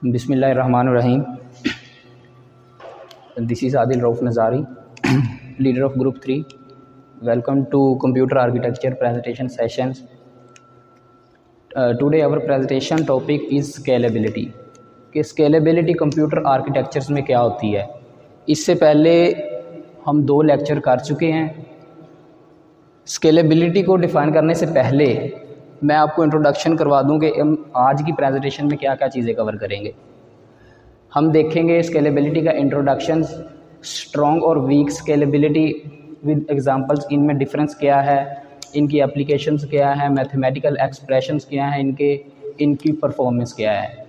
बिस्मिल्लाहिर्रहमानिर्रहीम। This is Adil Rauf Nazari, leader of Group 3. Welcome to Computer Architecture presentation sessions. Today our presentation topic is scalability. कि scalability computer architectures में क्या होती है। इससे पहले हम 2 लेक्चर कर चुके हैं। स्केलेबिलिटी को डिफ़ाइन करने से पहले मैं आपको इंट्रोडक्शन करवा दूं कि हम आज की प्रेजेंटेशन में क्या क्या चीज़ें कवर करेंगे। हम देखेंगे स्केलेबिलिटी का इंट्रोडक्शन, स्ट्रॉन्ग और वीक स्केलेबिलिटी विद एग्जांपल्स, इनमें डिफरेंस क्या है, इनकी एप्लीकेशंस क्या है, मैथमेटिकल एक्सप्रेशंस क्या हैं, इनकी परफॉर्मेंस क्या है।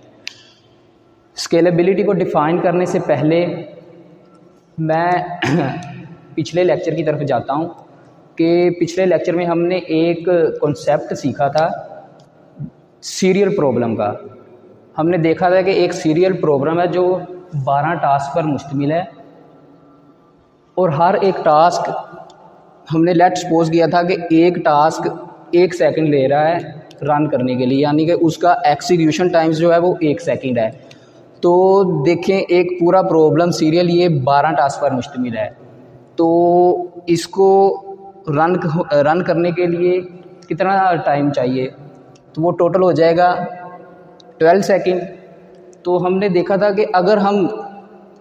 स्केलेबिलिटी को डिफ़ाइन करने से पहले मैं पिछले लेक्चर की तरफ जाता हूँ कि पिछले लेक्चर में हमने एक कॉन्सेप्ट सीखा था सीरियल प्रॉब्लम का। हमने देखा था कि एक सीरियल प्रॉब्लम है जो 12 टास्क पर मुश्तमिल है और हर एक टास्क हमने लेट सपोज किया था कि एक टास्क 1 सेकंड ले रहा है रन करने के लिए, यानी कि उसका एग्जीक्यूशन टाइम्स जो है वो 1 सेकंड है। तो देखें, एक पूरा प्रॉब्लम सीरियल ये 12 टास्क पर मुश्तमिल है, तो इसको रन करने के लिए कितना टाइम चाहिए, तो वो टोटल हो जाएगा 12 सेकंड। तो हमने देखा था कि अगर हम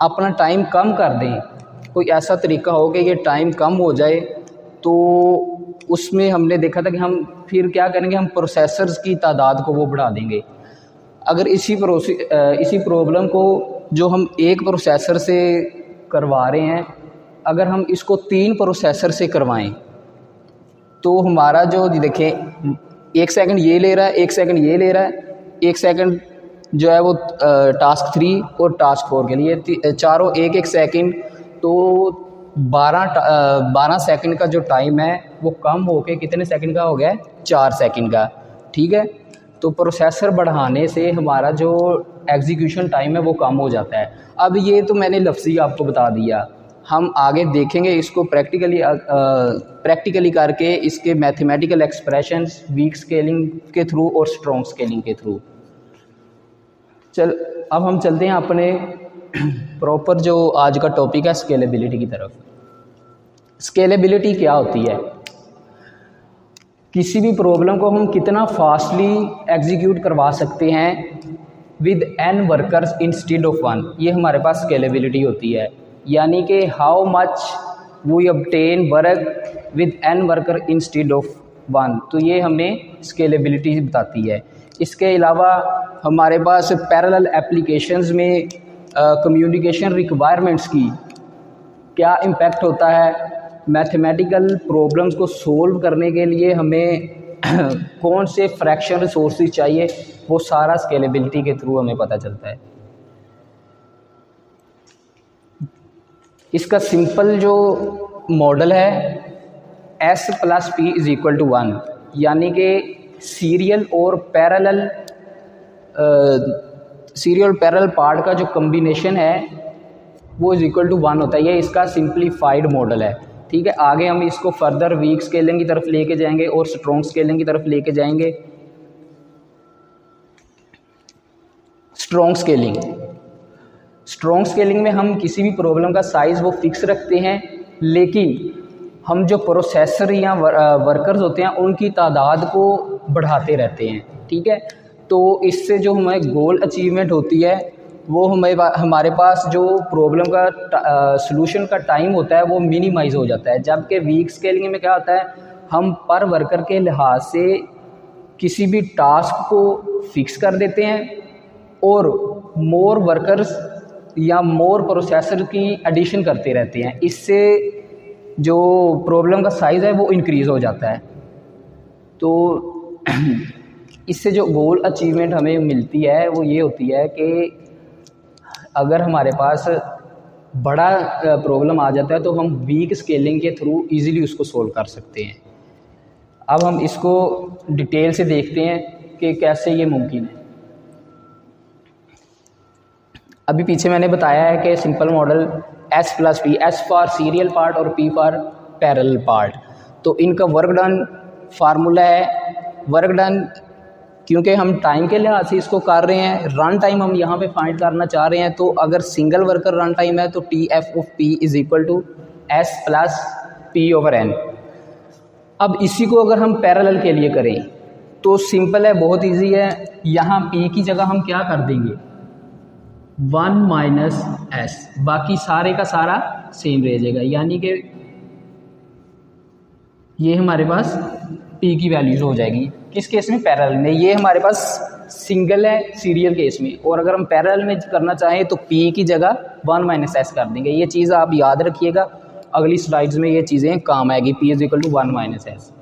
अपना टाइम कम कर दें, कोई ऐसा तरीका हो कि ये टाइम कम हो जाए, तो उसमें हमने देखा था कि हम फिर क्या करेंगे, हम प्रोसेसर्स की तादाद को वो बढ़ा देंगे। अगर इसी प्रॉब्लम को जो हम एक प्रोसेसर से करवा रहे हैं, अगर हम इसको 3 प्रोसेसर से करवाएं तो हमारा जो देखें 1 सेकंड ये ले रहा है, 1 सेकंड ये ले रहा है, 1 सेकंड जो है वो टास्क 3 और टास्क 4 के लिए, चारों 1-1 सेकंड, तो 12 सेकंड का जो टाइम है वो कम होके कितने सेकंड का हो गया है, 4 सेकंड का। ठीक है, तो प्रोसेसर बढ़ाने से हमारा जो एग्जीक्यूशन टाइम है वो कम हो जाता है। अब ये तो मैंने लफ्ज़ी आपको बता दिया, हम आगे देखेंगे इसको प्रैक्टिकली करके, इसके मैथमेटिकल एक्सप्रेशंस वीक स्केलिंग के थ्रू और स्ट्रॉन्ग स्केलिंग के थ्रू। अब हम चलते हैं अपने प्रॉपर जो आज का टॉपिक है स्केलेबिलिटी की तरफ। स्केलेबिलिटी क्या होती है? किसी भी प्रॉब्लम को हम कितना फास्टली एग्जीक्यूट करवा सकते हैं with n workers instead of 1, ये हमारे पास स्केलेबिलिटी होती है। यानी कि how much we obtain work with n worker instead of 1, तो ये हमें स्केलेबिलिटी बताती है। इसके अलावा हमारे पास पैरेलल एप्लीकेशंस में कम्युनिकेशन रिक्वायरमेंट्स की क्या इम्पैक्ट होता है, मैथमेटिकल प्रॉब्लम्स को सोल्व करने के लिए हमें कौन से फ्रैक्शन रिसोर्सेज चाहिए, वो सारा स्केलेबिलिटी के थ्रू हमें पता चलता है। इसका सिंपल जो मॉडल है S+P = 1, यानी कि सीरियल और पैरेलल पार्ट का जो कम्बिनेशन है वो =1 होता है। ये इसका सिंप्लीफाइड मॉडल है। ठीक है, आगे हम इसको फर्दर वीक स्केलिंग की तरफ लेके जाएंगे और स्ट्रॉन्ग स्केलिंग की तरफ लेके जाएंगे। स्ट्रॉन्ग स्केलिंग में हम किसी भी प्रॉब्लम का साइज़ वो फिक्स रखते हैं, लेकिन हम जो प्रोसेसर या वर्कर्स होते हैं उनकी तादाद को बढ़ाते रहते हैं। ठीक है, तो इससे जो हमें गोल अचीवमेंट होती है वो हमारे पास जो प्रॉब्लम का सॉल्यूशन का टाइम होता है वो मिनिमाइज़ हो जाता है। जबकि वीक स्केलिंग में क्या होता है, हम पर वर्कर के लिहाज से किसी भी टास्क को फिक्स कर देते हैं और मोर वर्कर्स या मोर प्रोसेसर की एडिशन करते रहते हैं। इससे जो प्रॉब्लम का साइज़ है वो इंक्रीज़ हो जाता है। तो इससे जो गोल अचीवमेंट हमें मिलती है वो ये होती है कि अगर हमारे पास बड़ा प्रॉब्लम आ जाता है तो हम वीक स्केलिंग के थ्रू इजीली उसको सोल्व कर सकते हैं। अब हम इसको डिटेल से देखते हैं कि कैसे ये मुमकिन है। अभी पीछे मैंने बताया है कि simple model S+P, S for serial part और P फॉर पैरेलल पार्ट। तो इनका वर्क डन फार्मूला है, वर्क डन क्योंकि हम टाइम के लिहाज से इसको कर रहे हैं, रन टाइम हम यहाँ पे फाइंड करना चाह रहे हैं। तो अगर सिंगल वर्कर रन टाइम है तो TF of P is equal to S plus P/N। अब इसी को अगर हम पैरेलल के लिए करें तो सिंपल है, बहुत इजी है। यहाँ P की जगह हम क्या कर देंगे 1 माइनस S, बाकी सारे का सारा सेम रह जाएगा। यानी कि ये हमारे पास P की वैल्यूज हो जाएगी किस केस में, पैरेलल में। ये हमारे पास सिंगल है सीरियल केस में, और अगर हम पैरेलल में करना चाहें तो P की जगह 1 माइनस S कर देंगे। ये चीज़ आप याद रखिएगा, अगली स्लाइड्स में ये चीज़ें काम आएगी। P is equal to 1 minus S।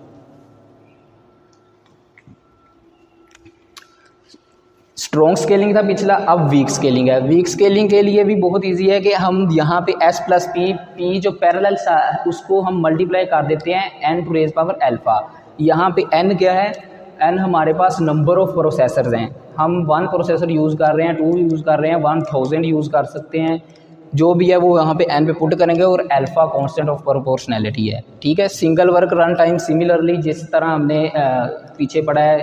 Strong scaling था पिछला, अब वीक स्केलिंग है। वीक स्केलिंग के लिए भी बहुत इजी है कि हम यहाँ पे S प्लस P जो पैरेलल उसको हम मल्टीप्लाई कर देते हैं n to raise power alpha. यहाँ पे n क्या है, n हमारे पास नंबर ऑफ प्रोसेसर्स हैं। हम 1 प्रोसेसर यूज़ कर रहे हैं, 2 यूज़ कर रहे हैं, 1000 यूज़ कर सकते हैं, जो भी है वो यहाँ पे n पे पुट करेंगे, और अल्फा कांस्टेंट ऑफ प्रोपोर्शनैलिटी है। ठीक है। Single work run time similarly जिस तरह हमने पीछे पढ़ा है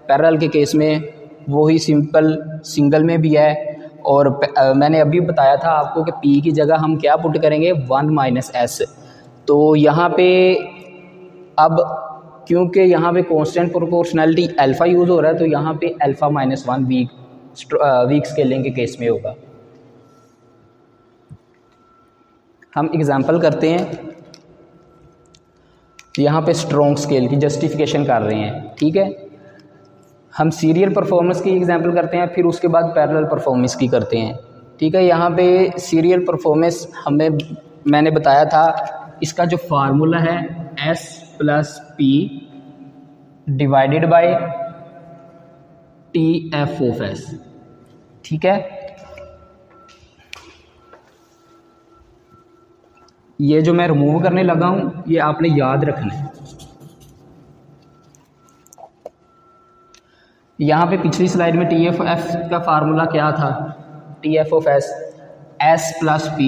पैरेलल के केस में, वही सिंपल सिंगल में भी है। और मैंने अभी बताया था आपको कि P की जगह हम क्या पुट करेंगे 1 माइनस S। तो यहाँ पे अब क्योंकि यहाँ पे कांस्टेंट प्रोपोर्शनैलिटी अल्फ़ा यूज़ हो रहा है, तो यहाँ पे अल्फ़ा माइनस 1 वीक स्केलिंग के केस में होगा। हम एग्जांपल करते हैं, यहाँ पे स्ट्रॉन्ग स्केल की जस्टिफिकेशन कर रहे हैं। ठीक है। हम सीरियल परफॉर्मेंस की एग्जांपल करते हैं, फिर उसके बाद पैरेलल परफॉर्मेंस की करते हैं। ठीक है। यहाँ पे सीरियल परफॉर्मेंस मैंने बताया था, इसका जो फार्मूला है S plus P divided by TF of S। ठीक है। ये जो मैं रिमूव करने लगा हूँ ये आपने याद रखना है। यहाँ पे पिछली स्लाइड में TF का फार्मूला क्या था, TF of S plus P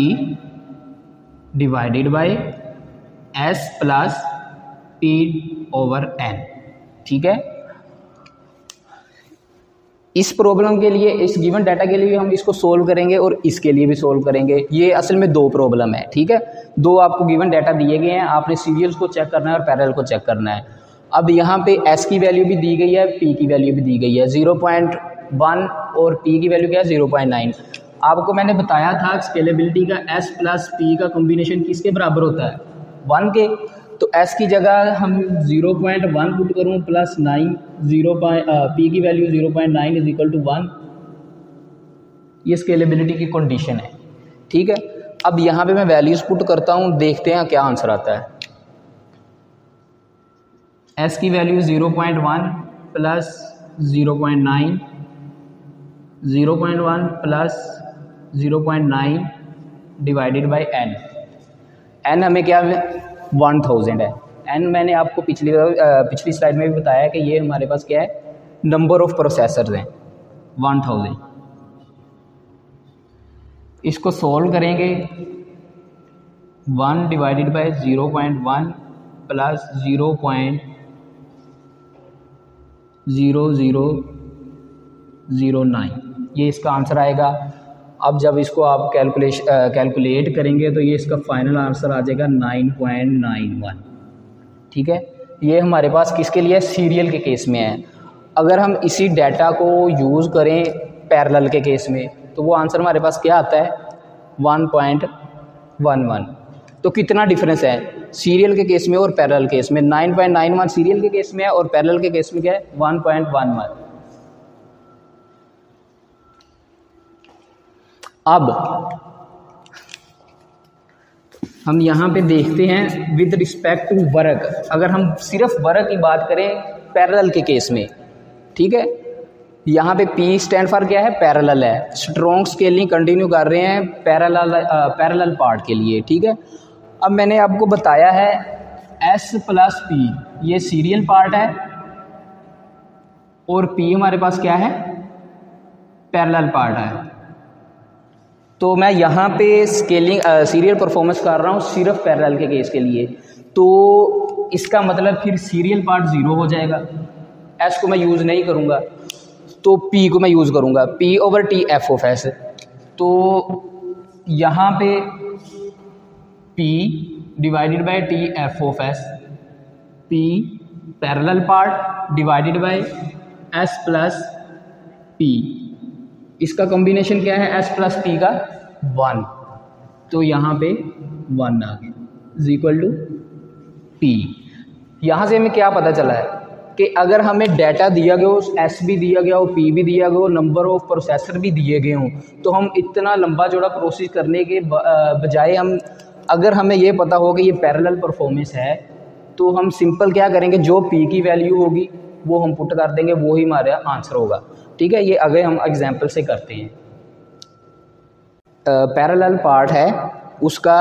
divided by S plus P/N। ठीक है। इस प्रॉब्लम के लिए, इस गिवन डाटा के लिए हम इसको सोल्व करेंगे और इसके लिए भी सोल्व करेंगे। ये असल में 2 प्रॉब्लम है। ठीक है। 2 आपको गिवन डाटा दिए गए हैं, आपने सीरियल्स को चेक करना है और पैरेलल को चेक करना है। अब यहाँ पे S की वैल्यू भी दी गई है, P की वैल्यू भी दी गई है 0.1, और P की वैल्यू क्या है 0.9। आपको मैंने बताया था स्केलेबिलिटी का S प्लस P का कॉम्बिनेशन किसके बराबर होता है 1 के। तो S की जगह हम 0.1 पुट करूँ प्लस 9, P की वैल्यू 0.9 इज इक्वल टू 1। ये स्केलेबिलिटी की कंडीशन है। ठीक है। अब यहाँ पे मैं वैल्यूज़ पुट करता हूँ, देखते हैं क्या आंसर आता है। S की value 0.1 plus 0.9, 0.1 plus 0.9 divided by n हमें क्या 1000 है। n मैंने आपको पिछली स्लाइड में भी बताया कि ये हमारे पास क्या है, नंबर ऑफ प्रोसेसर्स हैं 1000। इसको सॉल्व करेंगे, 1 डिवाइडेड बाय 0.1 प्लस 0.0009, ये इसका आंसर आएगा। अब जब इसको आप कैलकुलेट करेंगे तो ये इसका फाइनल आंसर आ जाएगा 9.91। ठीक है। ये हमारे पास किसके लिए, सीरियल के केस में है। अगर हम इसी डाटा को यूज़ करें पैरेलल के केस में तो वो आंसर हमारे पास क्या आता है 1.11। तो कितना डिफरेंस है सीरियल के केस में और पैरेलल केस में। 9.91 सीरियल के केस में है और पैरेलल के केस में क्या है 1.11। अब हम यहाँ पे देखते हैं विद रिस्पेक्ट टू वर्क। अगर हम सिर्फ वर्क की बात करें पैरेलल के केस में, ठीक है, यहाँ पे P स्टैंड फॉर क्या है, पैरेलल है। स्ट्रॉन्ग स्केलिंग कंटिन्यू कर रहे हैं पैरेलल पार्ट के लिए। ठीक है। अब मैंने आपको बताया है S प्लस P ये सीरियल पार्ट है और P हमारे पास क्या है, पैरेलल पार्ट है। तो मैं यहाँ पे स्केलिंग सीरियल परफॉर्मेंस कर रहा हूँ सिर्फ पैरेलल के केस के लिए, तो इसका मतलब फिर सीरियल पार्ट 0 हो जाएगा। एस को मैं यूज़ नहीं करूँगा, तो पी को मैं यूज़ करूँगा, P over T F of S. तो यहाँ पे P divided by T F of S, P parallel part divided by S plus P, इसका कॉम्बिनेशन क्या है एस प्लस पी का 1, तो यहाँ पे 1 आ गया इज इक्वल टू पी। यहाँ से हमें क्या पता चला है कि अगर हमें डाटा दिया गया हो, एस भी दिया गया हो, पी भी दिया गया हो, नंबर ऑफ प्रोसेसर भी दिए गए हों, तो हम इतना लंबा चौड़ा प्रोसेस करने के बजाय हम अगर हमें ये पता हो कि ये पैरेलल परफॉर्मेंस है, तो हम सिंपल क्या करेंगे, जो पी की वैल्यू होगी वो हम पुट कर देंगे, वो ही हमारा आंसर होगा। ठीक है, ये अगर हम एग्जांपल से करते हैं, पैरेलल पार्ट है उसका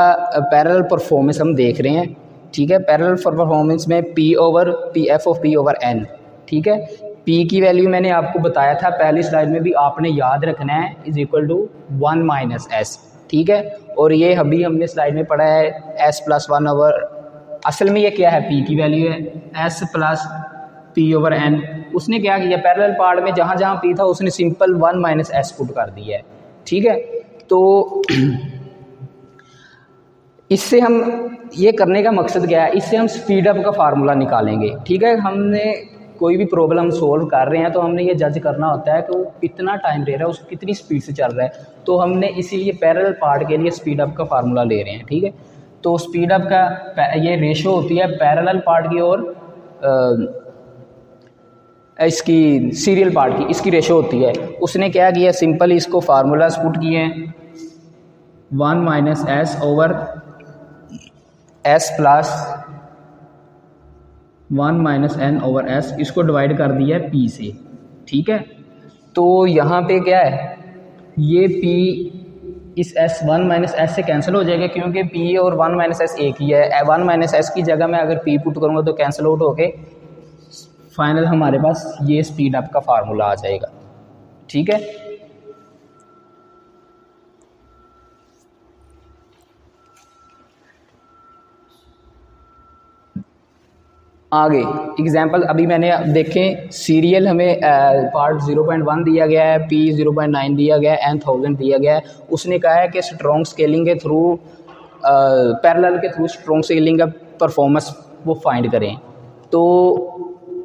पैरेलल परफॉर्मेंस हम देख रहे हैं। ठीक है, पैरेलल परफॉर्मेंस में P over P F of P over N. ठीक है, पी की वैल्यू मैंने आपको बताया था पहली स्लाइड में भी, आपने याद रखना है is equal to 1 minus S. ठीक है, और ये अभी हमने स्लाइड में पढ़ा है एस प्लस 1 ओवर, असल में ये क्या है, पी की वैल्यू है S plus P over N. उसने क्या किया, पैरेलल पार्ट में जहाँ जहाँ पी था उसने सिंपल 1 माइनस एस पुट कर दिया है। ठीक है, तो इससे हम ये करने का मकसद क्या है, इससे हम स्पीड अप का फार्मूला निकालेंगे। ठीक है, हमने कोई भी प्रॉब्लम सोल्व कर रहे हैं तो हमने ये जज करना होता है कि वो कितना टाइम ले रहा है, उसको कितनी स्पीड से चल रहा है, तो हमने इसीलिए पैरेलल पार्ट के लिए स्पीड अप का फार्मूला ले रहे हैं। ठीक है, तो स्पीड अप का ये रेशो होती है पैरेलल पार्ट की और इसकी सीरियल पार्ट की, इसकी रेशो होती है। उसने क्या किया, सिंपल इसको फार्मूलाज पुट किए हैं, 1 minus S over S plus 1 minus N over S, इसको डिवाइड कर दिया है पी से। ठीक है, तो यहाँ पे क्या है, ये पी इस एस 1 माइनस एस से कैंसिल हो जाएगा, क्योंकि पी और 1 माइनस एस एक ही है। 1 माइनस एस की जगह में अगर पी पुट करूँगा तो कैंसिल आउट होके फाइनल हमारे पास ये स्पीड अप का फार्मूला आ जाएगा। ठीक है, आगे एग्जाम्पल अभी मैंने देखें, सीरियल हमें पार्ट 0.1 दिया गया है, पी 0.9 दिया गया है, एन 1000 दिया गया है। उसने कहा है कि स्ट्रॉन्ग स्केलिंग के थ्रू, पैरेलल के थ्रू स्ट्रॉन्ग स्केलिंग का परफॉर्मेंस वो फाइंड करें। तो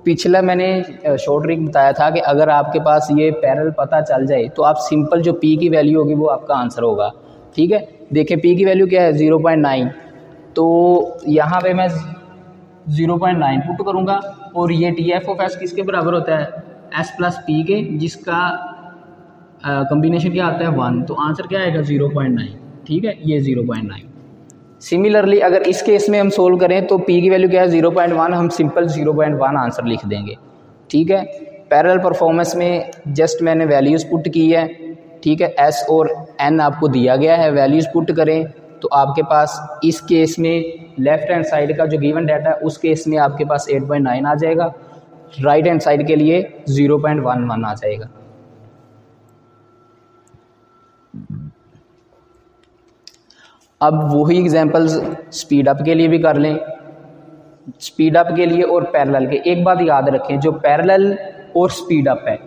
पिछला मैंने शॉर्ट ट्रिक बताया था कि अगर आपके पास ये पैरेलल पता चल जाए तो आप सिंपल जो पी की वैल्यू होगी वो आपका आंसर होगा। ठीक है, देखें पी की वैल्यू क्या है 0.9, तो यहाँ पे मैं 0.9 पुट करूँगा और ये टी एफ ऑफ एस किसके बराबर होता है, एस प्लस पी के, जिसका कॉम्बिनेशन क्या आता है 1, तो आंसर क्या आएगा 0.9। ठीक है, ये 0.9। सिमिलरली अगर इस केस में हम सोल्व करें तो पी की वैल्यू क्या है 0.1, हम सिंपल 0.1 आंसर लिख देंगे। ठीक है, पैरेलल परफॉर्मेंस में जस्ट मैंने वैल्यूज़ पुट की है। ठीक है, एस और एन आपको दिया गया है, वैल्यूज़ पुट करें तो आपके पास इस केस में लेफ्ट हैंड साइड का जो गिवन डाटा है उस केस में आपके पास 8.9 आ जाएगा, राइट हैंड साइड के लिए 0.11 आ जाएगा। अब वही एग्जांपल्स स्पीड अप के लिए भी कर लें। स्पीड अप के लिए और पैरेलल के, एक बात याद रखें, जो पैरेलल और स्पीड अप है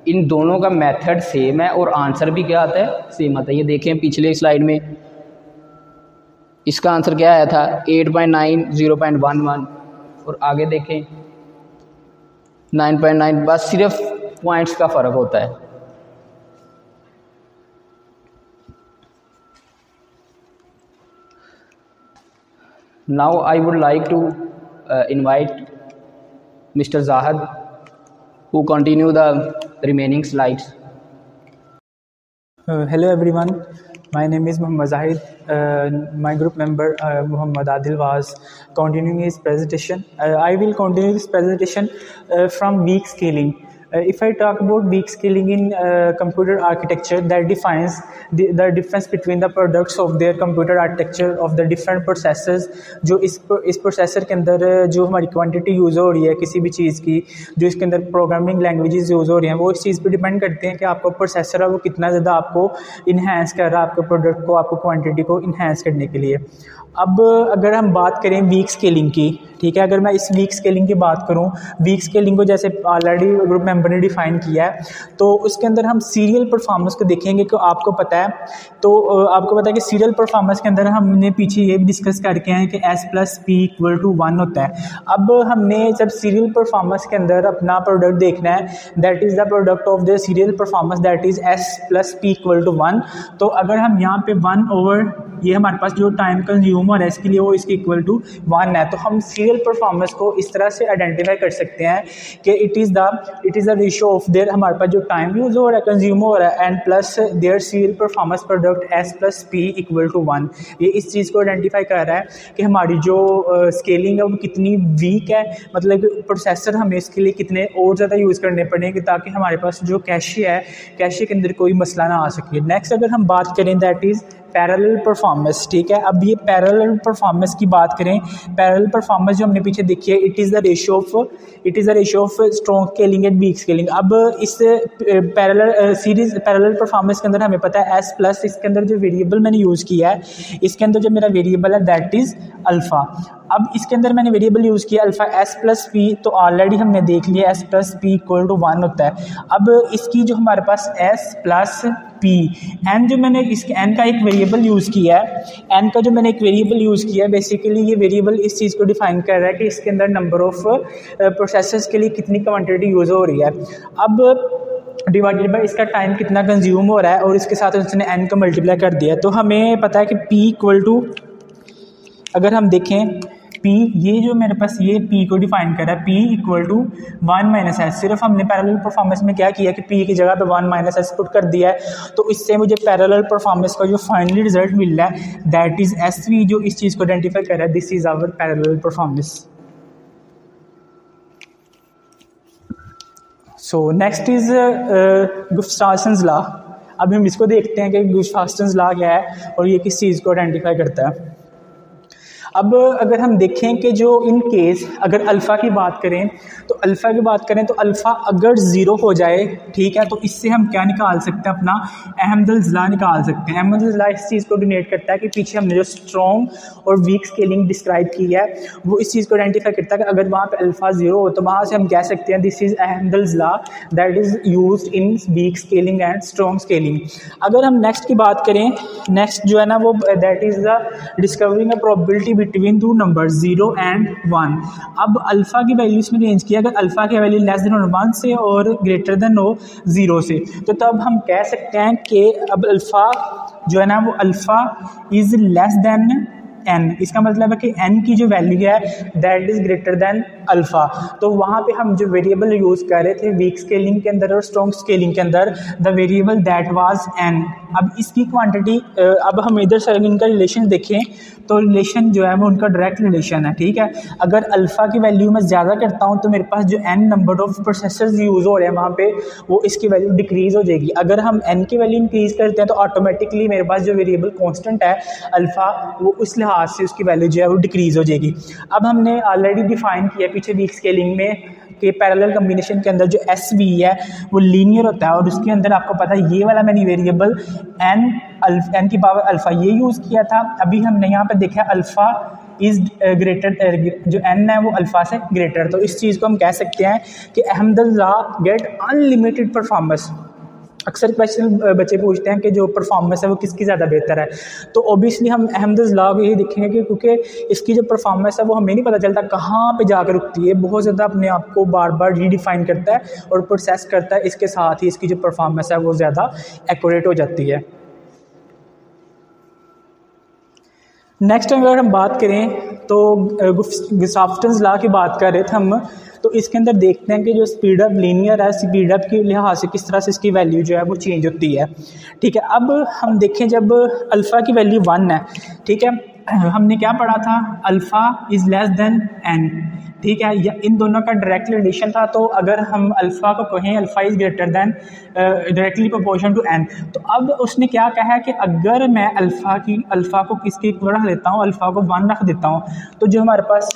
इन दोनों का मेथड सेम है और आंसर भी क्या आता है, सेम आता है। ये देखें पिछले स्लाइड में इसका आंसर क्या आया था 8.9, 0.11, और आगे देखें 9.9, बस सिर्फ पॉइंट्स का फ़र्क होता है। Now I would like to invite mister Zahid who continue the remaining slides. Hello everyone, my name is Muhammad Zahid. My group member Muhammad Adil was continuing his presentation. I will continue this presentation from weak scaling. if I talk about weak scaling in computer architecture, that defines the difference between the products of their computer architecture of the different processors. जो इस processor के अंदर जो हमारी quantity use हो रही है किसी भी चीज़ की, जो इसके अंदर प्रोग्रामिंग लैंग्वेजेस यूज़ हो रही हैं, वो इस चीज़ पे डिपेंड करते हैं कि आपका प्रोसेसर है वो कितना ज़्यादा आपको इन्हेंस कर रहा है आपके प्रोडक्ट को, आपको क्वांटिटी को इन्हेंस करने के लिए। अब अगर हम बात करें वीक स्केलिंग की, ठीक है, अगर मैं इस वीक स्केलिंग की बात करूं, वीक स्केलिंग को जैसे ऑलरेडी ग्रुप मेंबर ने डिफाइन किया है, तो उसके अंदर हम सीरियल परफॉर्मेंस को देखेंगे कि आपको पता है, तो आपको पता है कि सीरियल परफॉर्मेंस के अंदर हमने पीछे ये भी डिस्कस करके हैं कि S+P=1 होता है। अब हमने जब सीरियल परफॉर्मेंस के अंदर अपना प्रोडक्ट देखना है, that is the product of the serial performance that is S+P=1, तो अगर हम यहाँ पे 1 ओवर ये हमारे पास जो टाइम कंज्यूमर है इसके लिए वो इसके इक्वल टू 1 है, तो हम सीरियल परफॉर्मेंस को इस तरह से आइडेंटिफाई कर सकते हैं कि it is the ratio of their, हमारे पास जो टाइम यूज़ हो रहा है कंज्यूम हो रहा है, and plus their serial performance product S+P=1। ये इस चीज़ को आइडेंटिफाई कर रहा है कि हमारी जो स्केलिंग है वो कितनी वीक है, मतलब प्रोसेसर हमें इसके लिए कितने और ज़्यादा यूज़ करने पड़ेंगे ताकि हमारे पास जो कैशे है, कैशे के अंदर कोई मसला ना आ सके। नेक्स्ट अगर हम बात करें दैट इज़ पैरेलल परफॉर्मेंस, ठीक है। अब ये पैरेलल परफॉर्मेंस की बात करें, पैरेलल परफॉर्मेंस जो हमने पीछे देखी है, it is the ratio of strong scaling and weak scaling. अब इस पैरेलल परफॉर्मेंस के अंदर हमें पता है S+, इसके अंदर जो वेरिएबल मैंने यूज़ किया है, इसके अंदर जो मेरा वेरिएबल है दैट इज़ अल्फ़ा। अब इसके अंदर मैंने वेरिएबल यूज़ किया अल्फ़ा S+P, तो ऑलरेडी हमने देख लिया S+P=1 होता है। अब इसकी जो हमारे पास S+P n जो मैंने इस n का एक वेरिएबल यूज़ किया है, n का जो मैंने एक वेरिएबल यूज़ किया है, बेसिकली ये वेरिएबल इस चीज़ को डिफाइन कर रहा है कि इसके अंदर नंबर ऑफ प्रोसेसर्स के लिए कितनी क्वांटिटी यूज़ हो रही है। अब डिवाइडेड बाय इसका टाइम कितना कंज्यूम हो रहा है और इसके साथ उसने n को मल्टीप्लाई कर दिया, तो हमें पता है कि P= अगर हम देखें P, ये जो मेरे पास ये P को डिफाइन कर रहा है, P=1 - S। सिर्फ हमने पैरेलल परफॉर्मेंस में क्या किया कि P की जगह पे 1 - S पुट कर दिया है, तो इससे मुझे पैरेलल परफॉर्मेंस का जो फाइनली रिजल्ट मिल रहा है दैट इज़ SV, जो इस चीज़ को आइडेंटिफाई कर रहा है, this is our parallel performance. So next is Gustafson's law. अब हम इसको देखते हैं कि गुस्टाफ्सन्स लॉ क्या है और ये किस चीज़ को आइडेंटिफाई करता है। अब अगर हम देखें कि जो इन केस अगर अल्फ़ा की बात करें तो अल्फ़ा अगर 0 हो जाए, ठीक है, तो इससे हम क्या निकाल सकते हैं, अपना अहमदल्स लॉ निकाल सकते हैं। अहमदल्स लॉ इस चीज़ को डिनोट करता है कि पीछे हमने जो स्ट्रॉन्ग और वीक स्केलिंग डिस्क्राइब की है वो इस चीज़ को आइडेंटिफाई करता है कि अगर वहाँ पे अल्फ़ा 0 हो तो वहाँ से हम कह सकते हैं this is Amdahl's law that is used in weak scaling and strong scaling. अगर हम नेक्स्ट की बात करें, नेक्स्ट जो है ना वो that is the discovering a probability between 2 number 0 and 1। अब अल्फ़ा की वैल्यू इसमें रेंज किया, अगर अल्फ़ा की वैल्यू लेस देन 1 से और ग्रेटर देन 0 से, तो तब हम कह सकते हैं कि अब अल्फ़ा जो है ना वो alpha is less than n। इसका मतलब है कि n की जो वैल्यू है that is greater than alpha. तो वहाँ पे हम जो वेरिएबल यूज़ कर रहे थे वीक स्केलिंग के अंदर और स्ट्रॉन्ग स्केलिंग के अंदर, the variable that was n। अब इसकी क्वांटिटी, अब हम इधर से इनका रिलेशन देखें तो रिलेशन जो है वो उनका डायरेक्ट रिलेशन है, ठीक है। अगर अल्फ़ा की वैल्यू मैं ज़्यादा करता हूँ तो मेरे पास जो n number of processors use हो रहे हैं वहाँ पे वो इसकी वैल्यू डिक्रीज़ हो जाएगी। अगर हम n की वैल्यू इंक्रीज़ करते हैं तो ऑटोमेटिकली मेरे पास जो वेरिएबल कांस्टेंट है अल्फ़ा, वो उस लिहाज से उसकी वैल्यू जो है वो डिक्रीज़ हो जाएगी। अब हमने ऑलरेडी डिफाइन किया पीछे वीक स्केलिंग में कि पैरेलल कम्बिनेशन के अंदर जो SV है वो लीनियर होता है और उसके अंदर आपको पता है ये वाला मैंने वेरिएबल n की पावर अल्फ़ा ये यूज़ किया था। अभी हमने यहाँ पे देखा अल्फ़ा इज़ ग्रेटर, जो n है वो अल्फ़ा से ग्रेटर, तो इस चीज़ को हम कह सकते हैं कि अहमदल्स लॉ गेट अनलिमिटेड परफॉर्मेंस। अक्सर क्वेश्चन बच्चे पूछते हैं कि जो परफॉर्मेंस है वो किसकी ज़्यादा बेहतर है, तो ओबियसली हम अहमदल्स लॉ को यही देखेंगे कि क्योंकि इसकी जो परफॉर्मेंस है वो हमें नहीं पता चलता कहाँ पे जाकर रुकती है, बहुत ज़्यादा अपने आप को बार बार रीडिफाइन करता है और प्रोसेस करता है, इसके साथ ही इसकी जो परफॉर्मेंस है वो ज़्यादा एक्यूरेट हो जाती है। नेक्स्ट अगर हम बात करें तो गुस्टाफ्सन्स लॉ की बात कर रहे थे हम, तो इसके अंदर देखते हैं कि जो स्पीड अप लीनियर है, स्पीड अप के लिहाज से किस तरह से इसकी वैल्यू जो है वो चेंज होती है, ठीक है। अब हम देखें जब अल्फ़ा की वैल्यू 1 है, ठीक है, हमने क्या पढ़ा था, alpha is less than n, ठीक है, या इन दोनों का डायरेक्ट रिलेशन था। तो अगर हम अल्फ़ा को कहें alpha is greater than directly proportional to N, तो अब उसने क्या कहा है कि अगर मैं अल्फ़ा को किसके इक्वल रख देता हूँ, अल्फ़ा को 1 रख देता हूँ, तो जो हमारे पास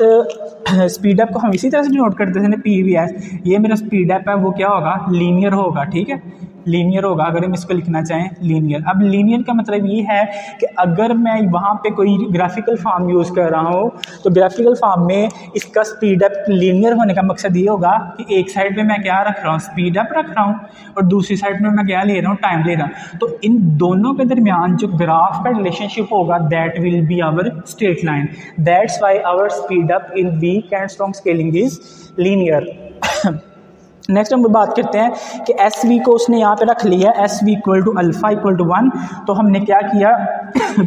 स्पीड अप को हम इसी तरह से डिनोट करते थे ना, PVS, ये मेरा स्पीड अप है वो क्या होगा, लीनियर होगा। ठीक है, लीनियर होगा, अगर हम इसको लिखना चाहें लीनियर। अब लीनियर का मतलब ये है कि अगर मैं वहाँ पे कोई ग्राफिकल फॉर्म यूज़ कर रहा हूँ, तो ग्राफिकल फॉर्म में इसका स्पीड अप लीनियर होने का मकसद ये होगा कि एक साइड पे मैं क्या रख रहा हूँ, स्पीड अप रख रहा हूँ, और दूसरी साइड में मैं क्या ले रहा हूँ, टाइम ले रहा हूँ। तो इन दोनों के दरमियान जो ग्राफ का रिलेशनशिप होगा, that will be our straight line. That's why our speed up in weak and strong scaling is linear. Next हम बात करते हैं कि एस वी को उसने यहाँ पे रख लिया, s v equal to alpha equal to 1, तो हमने क्या किया,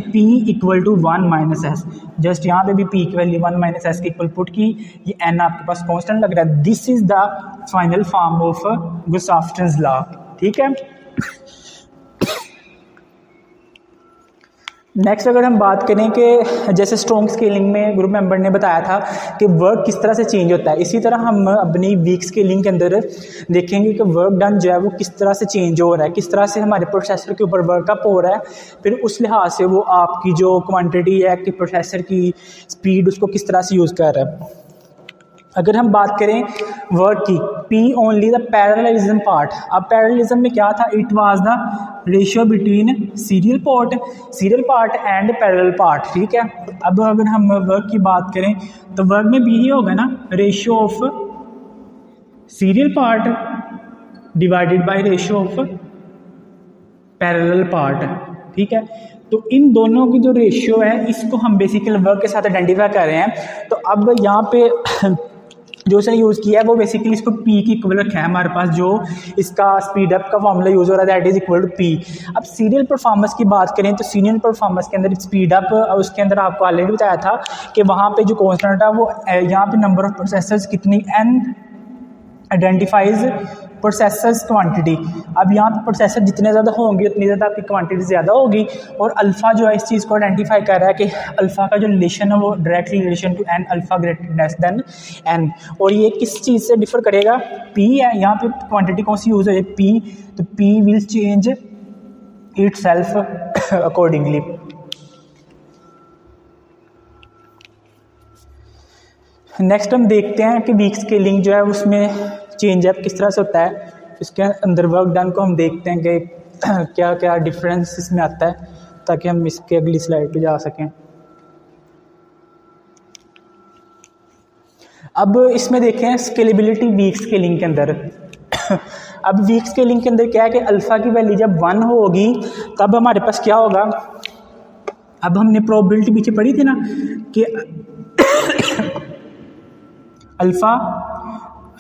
P equal to 1 minus s, just यहाँ पे भी P की वैल्यू 1 माइनस एस की इक्वल पुट की, ये n आपके पास कांस्टेंट लग रहा है। This is the final form of Gustafson's law. ठीक है, नेक्स्ट अगर हम बात करें कि जैसे स्ट्रॉन्ग स्केलिंग में ग्रुप मेंबर ने बताया था कि वर्क किस तरह से चेंज होता है, इसी तरह हम अपनी वीक स्केलिंग के अंदर देखेंगे कि वर्क डन जो है वो किस तरह से चेंज हो रहा है, किस तरह से हमारे प्रोसेसर के ऊपर वर्क अप हो रहा है, फिर उस लिहाज से वो आपकी जो क्वांटिटी है कि प्रोसेसर की स्पीड उसको किस तरह से यूज़ कर रहा है। अगर हम बात करें वर्क की, P only the parallelism part. अब पैरेललिज्म में क्या था, it was the ratio between serial part and parallel part. ठीक है, अब अगर हम वर्क की बात करें तो वर्क में भी ही होगा ना, ratio of serial part divided bye ratio of parallel part. ठीक है, तो इन दोनों की जो रेशियो है इसको हम बेसिकली वर्क के साथ आइडेंटिफाई कर रहे हैं। तो अब यहाँ पे जो उसने यूज़ किया है वो बेसिकली इसको P की इक्वल रखा है हमारे पास, जो इसका स्पीड अप का फॉर्मूला यूज़ हो रहा है, that is equal to P। अब सीरियल परफॉर्मेंस की बात करें तो सीरियल परफॉर्मेंस के अंदर स्पीड अप, उसके अंदर आपको ऑलरेडी बताया था कि वहाँ पे जो कांस्टेंट है वो यहाँ पे नंबर ऑफ प्रोसेसर्स कितनी n आइडेंटिफाइज प्रोसेसर्स क्वांटिटी। अब यहाँ पे प्रोसेसर जितने ज़्यादा होंगे उतनी ज़्यादा आपकी क्वांटिटी ज़्यादा होगी, और अल्फ़ा जो है इस चीज़ को आइडेंटिफाई कर रहा है कि अल्फ़ा का जो रिलेशन है वो directly relation to N, alpha greater less than N. और ये किस चीज़ से डिफर करेगा, P है, यहाँ पे क्वांटिटी कौन सी यूज़ हो जाए, P, तो P will change it self accordingly. Next हम देखते हैं कि वीक स्केलिंग जो है उसमें चेंज अप किस तरह से होता है। इसके अंदर वर्क डन को हम देखते हैं कि क्या क्या डिफरेंस इसमें आता है, ताकि हम इसके अगली स्लाइड पे जा सकें। अब इसमें देखें स्केलेबिलिटी वीक स्केलिंग के अंदर। अब वीक स्केलिंग के अंदर क्या है कि अल्फ़ा की वैल्यू जब 1 होगी तब हमारे पास क्या होगा, अब हमने प्रोबेबिलिटी पीछे पढ़ी थी ना कि अल्फ़ा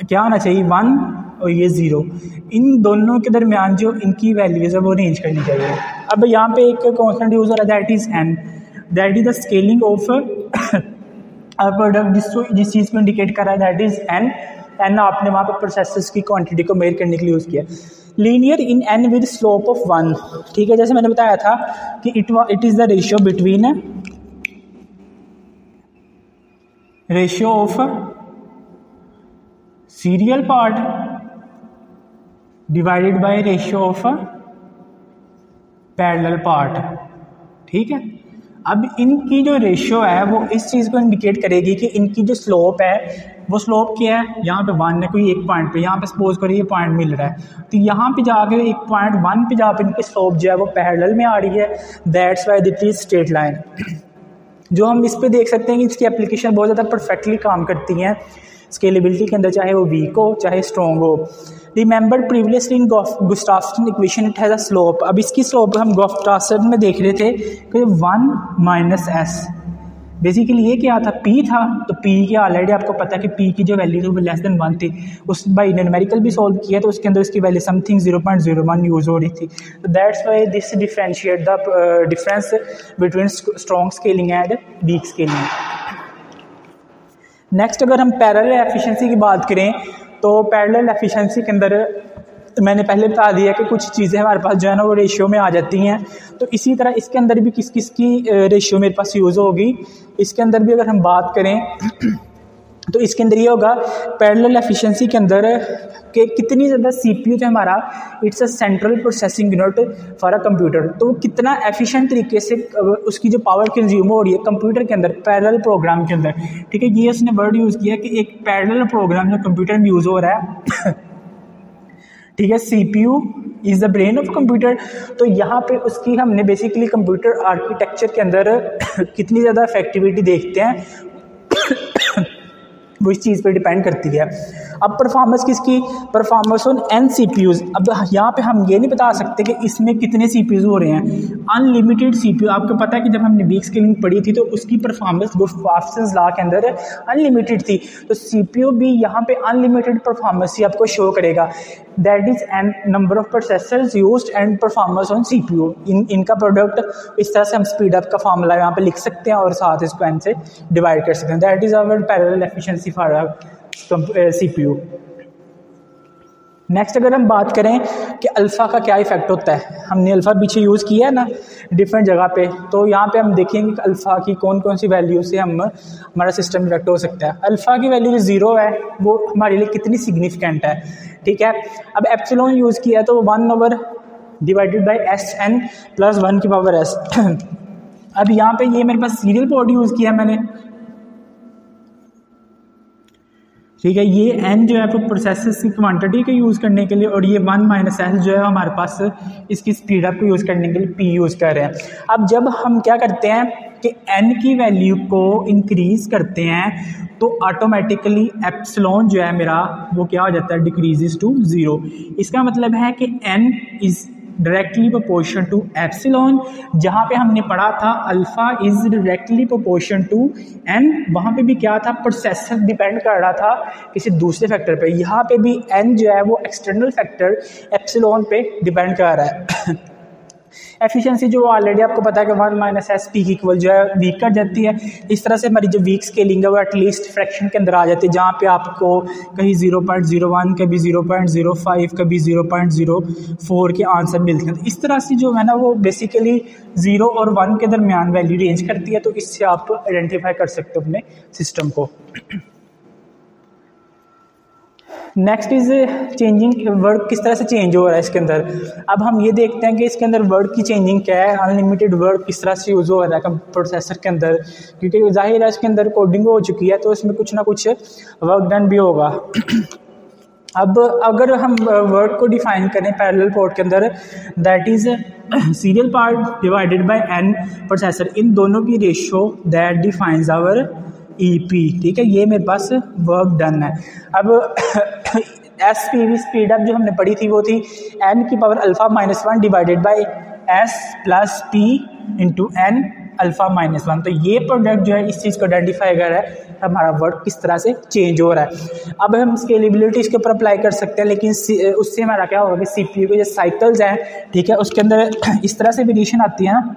क्या होना चाहिए, 1 और ये 0, इन दोनों के दरमियान जो इनकी वैल्यूज़ है वो रेंज करनी चाहिए। अब यहाँ पे एक कांस्टेंट यूज़ हो रहा है, that is n, that is the scaling of product, जिस चीज़ को इंडिकेट कर रहा है, दैट इज़ n आपने वहाँ पे प्रोसेसर्स की क्वांटिटी को मेजर करने के लिए यूज़ किया। Linear in n with slope of 1। ठीक है, जैसे मैंने बताया था कि it is the ratio between ratio of serial part divided bye ratio of parallel part. ठीक है, अब इनकी जो रेशियो है वो इस चीज़ को इंडिकेट करेगी कि इनकी जो स्लोप है वो स्लोप क्या है, यहाँ पे 1 है कोई एक पॉइंट पे, यहाँ पे सपोज करिए ये पॉइंट मिल रहा है, तो यहाँ पे जाकर एक पॉइंट 1 पे जहाँ पे इनकी स्लोप जो है वो पैरेलल में आ रही है, that's why it is straight line. जो हम इस पे देख सकते हैं कि इसकी एप्लीकेशन बहुत ज़्यादा परफेक्टली काम करती हैं स्केलेबिलिटी के अंदर, चाहे वो वीक हो चाहे स्ट्रॉन्ग हो। Remember previously in Gustafson equation it has a slope. अब इसकी स्लोप हम गुस्ताफ्सन में देख रहे थे कि 1 माइनस एस, बेसिकली ये क्या था, P था, तो P की ऑलरेडी आपको पता है कि P की जो वैल्यू थी वो लेस देन 1 थी। उस बाई न्यूमेरिकल भी सॉल्व किया तो उसके अंदर इसकी वैल्यू समथिंग 0.01 यूज़ हो रही थी। तो that's why this differentiate the difference between strong scaling and weak scaling. Next अगर हम पैरेलल एफिशिएंसी की बात करें तो पैरेलल एफिशिएंसी के अंदर मैंने पहले बता दिया कि कुछ चीज़ें हमारे पास जो है ना वो रेशियो में आ जाती हैं, तो इसी तरह इसके अंदर भी किस किस की रेशियो मेरे पास यूज़ होगी। इसके अंदर भी अगर हम बात करें तो इसके अंदर ये होगा पैरेलल एफिशिएंसी के अंदर कि कितनी ज़्यादा सीपीयू जो हमारा it's a central processing unit for a computer, तो वो कितना एफिशिएंट तरीके से उसकी जो पावर कंज्यूम हो रही है कंप्यूटर के अंदर पैरेलल प्रोग्राम के अंदर। ठीक है, ये उसने वर्ड यूज़ किया कि एक पैरेलल प्रोग्राम जो कंप्यूटर में यूज़ हो रहा है ठीक है, CPU is the brain of computer. तो यहाँ पे उसकी हमने बेसिकली कंप्यूटर आर्किटेक्चर के अंदर कितनी ज़्यादा इफेक्टिविटी देखते हैं वो इस चीज़ पे डिपेंड करती है। अब परफॉर्मेंस किसकी, परफॉर्मेंस ऑन एन सीपीयूज़। अब यहाँ पे हम ये नहीं बता सकते कि इसमें कितने सीपीयूज़ हो रहे हैं, अनलिमिटेड सीपीयू। आपको पता है कि जब हमने वीक स्केलिंग पढ़ी थी तो उसकी परफॉर्मेंस गुस्टाफ्सन्स लॉ के अंदर अनलिमिटेड थी, तो सीपीयू भी यहाँ पे अनलिमिटेड परफॉर्मेंस ही आपको शो करेगा। That is an number of processors used and performance on CPU. इनका प्रोडक्ट इस तरह से हम स्पीड अप का फॉर्मूला यहाँ पे लिख सकते हैं और साथ इसको एन से डिवाइड कर सकते हैं। That is our parallel efficiency for CPU. Next अगर हम बात करें कि अल्फ़ा का क्या इफेक्ट होता है, हमने अल्फ़ा पीछे यूज़ किया है ना डिफरेंट जगह पे, तो यहाँ पे हम देखेंगे कि अल्फ़ा की कौन कौन सी वैल्यू से हमारा सिस्टम इफेक्ट हो सकता है। अल्फ़ा की वैल्यू जो 0 है वो हमारे लिए कितनी सिग्निफिकेंट है। ठीक है, अब एप्सिलॉन यूज़ किया है तो 1 divided by S N plus 1 की पावर एस। अब यहाँ पे ये मेरे पास सीरियल पोर्ट यूज़ किया मैंने। ठीक है, ये n जो है वो प्रोसेसर्स की क्वांटिटी को यूज़ करने के लिए, और ये 1 माइनस एस जो है हमारे पास इसकी स्पीड अप को यूज़ करने के लिए p यूज़ कर रहे हैं। अब जब हम क्या करते हैं कि n की वैल्यू को इंक्रीज़ करते हैं तो ऑटोमेटिकली एप्सिलॉन जो है मेरा वो क्या हो जाता है, डिक्रीजेस टू 0। इसका मतलब है कि n is directly proportion to epsilon. जहाँ पे हमने पढ़ा था alpha is directly proportion to N, वहाँ पे भी क्या था, प्रोसेसर डिपेंड कर रहा था किसी दूसरे फैक्टर पे। यहाँ पे भी एन जो है वो एक्सटर्नल फैक्टर एप्सिलॉन पे डिपेंड कर रहा है। एफिशिएंसी जो ऑलरेडी आपको पता है कि 1 माइनस एस पी की इक्वल जो है वीक कर जाती है। इस तरह से हमारी जो वीक स्केलिंग है वो एटलीस्ट फ्रैक्शन के अंदर आ जाती है, जहाँ पे आपको कहीं 0.01, कभी 0.05, कभी 0.04 के आंसर मिलते हैं। तो इस तरह से जो है ना वो बेसिकली 0 और 1 के दरमियान वैल्यू रेंज करती है, तो इससे आप आइडेंटिफाई कर सकते हो अपने सिस्टम को। नेक्स्ट इज चेंजिंग, वर्ड किस तरह से चेंज हो रहा है इसके अंदर। अब हम ये देखते हैं कि इसके अंदर वर्ड की चेंजिंग क्या है, अनलिमिटेड वर्ड किस तरह से यूज़ हो रहा है प्रोसेसर के अंदर, क्योंकि जाहिर है इसके अंदर कोडिंग हो चुकी है तो इसमें कुछ ना कुछ वर्क डन भी होगा। अब अगर हम वर्ड को डिफाइन करें पैरेलल पोर्ट के अंदर, that is serial part divided by n processor, इन दोनों की ratio that defines our EP। ठीक है, ये मेरे पास वर्क डन है। अब SPV स्पीड अप जो हमने पढ़ी थी वो थी n की power alpha minus 1 divided by S plus P into n alpha minus 1। तो ये प्रोडक्ट जो है इस चीज़ को आइडेंटिफाई कर रहा है हमारा वर्क किस तरह से चेंज हो रहा है। अब हम स्केलेबिलिटी इसके ऊपर अप्लाई कर सकते हैं, लेकिन उससे हमारा क्या होगा कि CPU के जो साइकिल्स हैं, ठीक है, उसके अंदर इस तरह से वेरिएशन आती है ना,